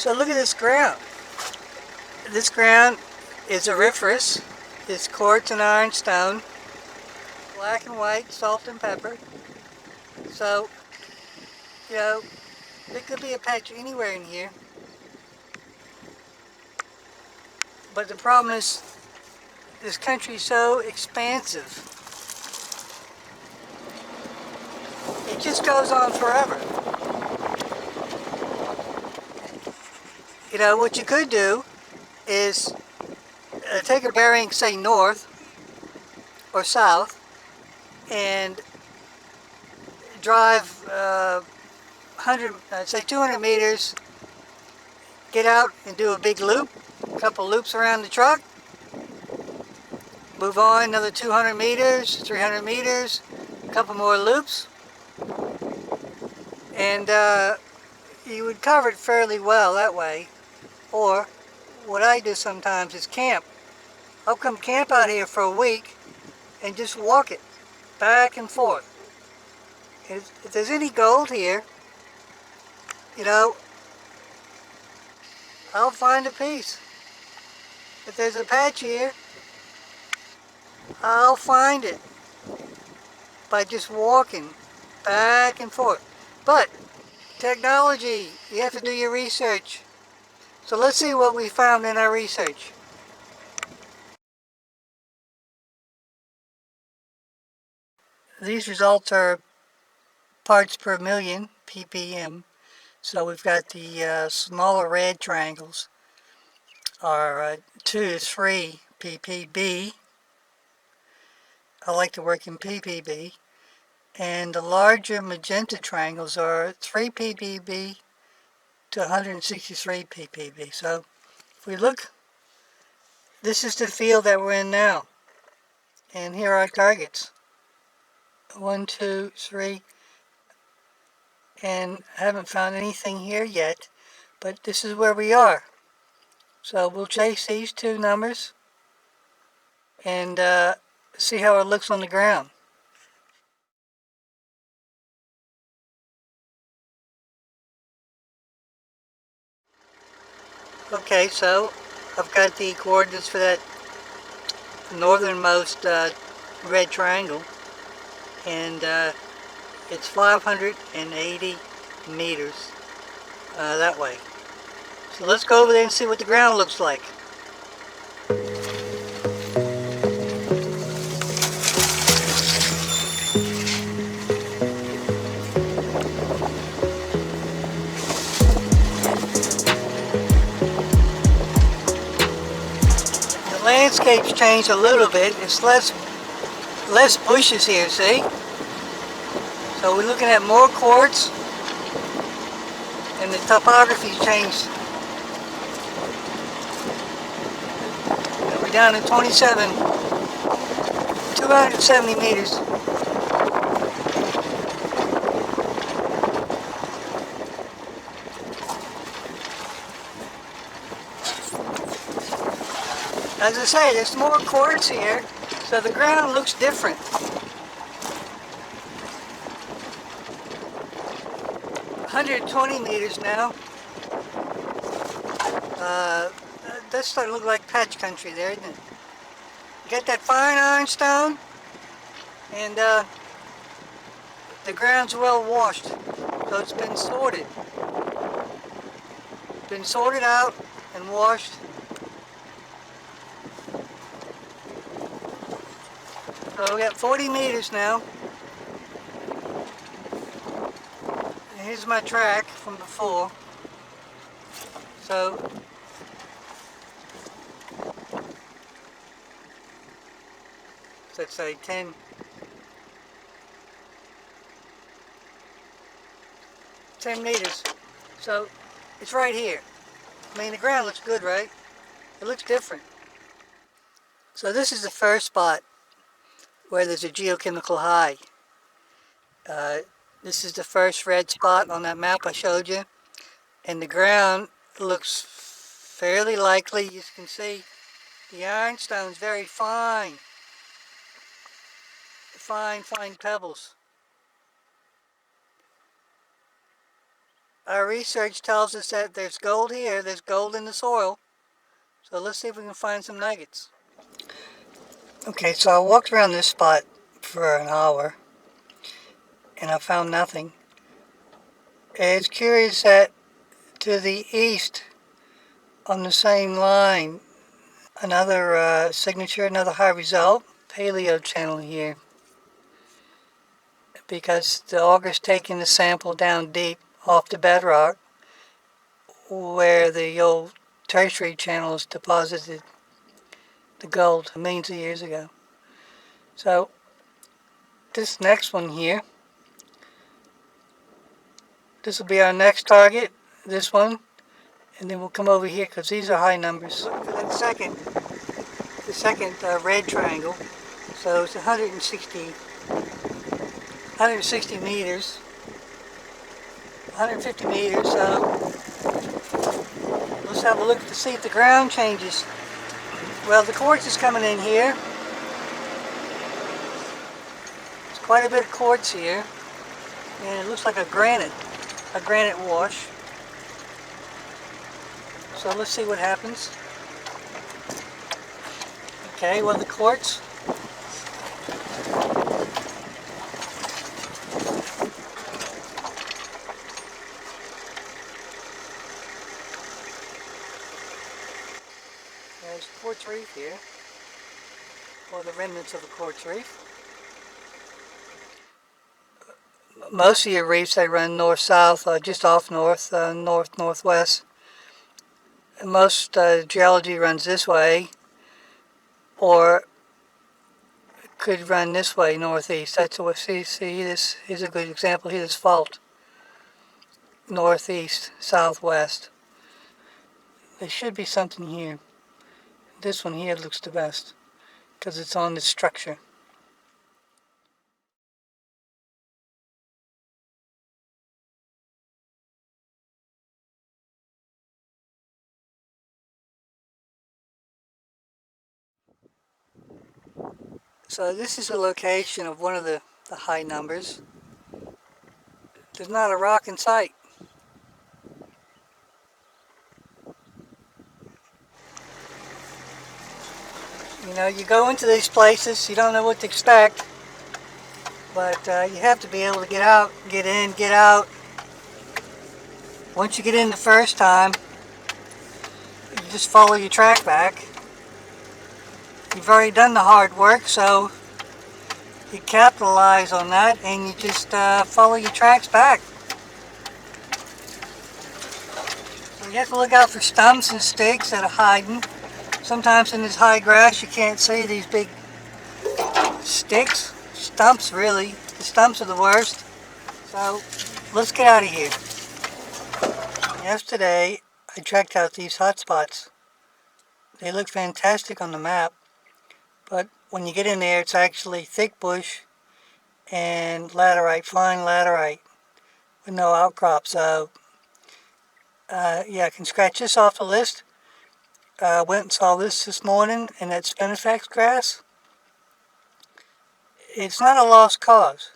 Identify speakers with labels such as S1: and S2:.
S1: So look at this ground. This ground is auriferous. It's quartz and ironstone, black and white, salt and pepper. So, you know, there could be a patch anywhere in here. But the problem is, this country is so expansive. It just goes on forever. You know, what you could do is take a bearing, say north or south, and drive 200 meters, get out and do a big loop, a couple loops around the truck, move on another 200 meters, 300 meters, a couple more loops, and you would cover it fairly well that way. Or what I do sometimes is camp. I'll come camp out here for a week and just walk it back and forth. If there's any gold here, you know, I'll find a piece. If there's a patch here, I'll find it by just walking back and forth. But technology, you have to do your research. So let's see what we found in our research. These results are parts per million, ppm. So we've got the smaller red triangles are 2 to 3 ppb. I like to work in ppb. And the larger magenta triangles are 3 ppb to 163 ppb. So if we look, this is the field that we're in now. And here are our targets. 1, 2, 3. And I haven't found anything here yet, but this is where we are. So we'll chase these two numbers and see how it looks on the ground. Okay, so I've got the coordinates for that northernmost red triangle, and it's 580 meters that way. So let's go over there and see what the ground looks like. The landscape's changed a little bit. It's less bushes here, see? So we're looking at more quartz, and the topography's changed. We're down to 270 meters. As I say, there's more quartz here, so the ground looks different. 120 meters now. That's starting to look like patch country there, isn't it? You got that fine ironstone, and the ground's well washed, so it's been sorted. Been sorted out and washed. So we got 40 meters now. And here's my track from before. So let's say 10 meters. So it's right here. I mean, the ground looks good, right? It looks different. So this is the first spot where there's a geochemical high. This is the first red spot on that map I showed you. And the ground looks fairly likely. You can see the ironstone's very fine. Fine pebbles. Our research tells us that there's gold here, there's gold in the soil. So let's see if we can find some nuggets. Okay, so I walked around this spot for an hour and I found nothing. It's curious that to the east on the same line, another signature, another high result, paleo channel here. Because the auger's taking the sample down deep off the bedrock where the old tertiary channels deposited the gold millions of years ago. So this next one here, this will be our next target, this one, and then we'll come over here because these are high numbers. Look for that the second red triangle. So it's 160 meters, 150 meters. So let's have a look to see if the ground changes. Well, the quartz is coming in here. There's quite a bit of quartz here, and it looks like a granite wash. So let's see what happens. Okay, well the quartz. There's a quartz reef here, or the remnants of a quartz reef. Most of your reefs, they run north-south, just off north, north-northwest. Most geology runs this way, or could run this way, northeast. That's what see this. Here's a good example. Here's fault. Northeast, southwest. There should be something here. This one here looks the best because it's on this structure. So this is the location of one of the high numbers. There's not a rock in sight. You know, you go into these places, you don't know what to expect, but you have to be able to get out, get in, get out. Once you get in the first time, you just follow your track back. You've already done the hard work, so you capitalize on that and you just follow your tracks back. So you have to look out for stumps and sticks that are hiding. Sometimes in this high grass you can't see these big sticks, stumps really. The stumps are the worst. So let's get out of here. Yesterday I checked out these hot spots. They look fantastic on the map, but when you get in there it's actually thick bush and laterite, fine laterite with no outcrop. So yeah, I can scratch this off the list. Went and saw this morning in that spinifex grass. It's not a lost cause.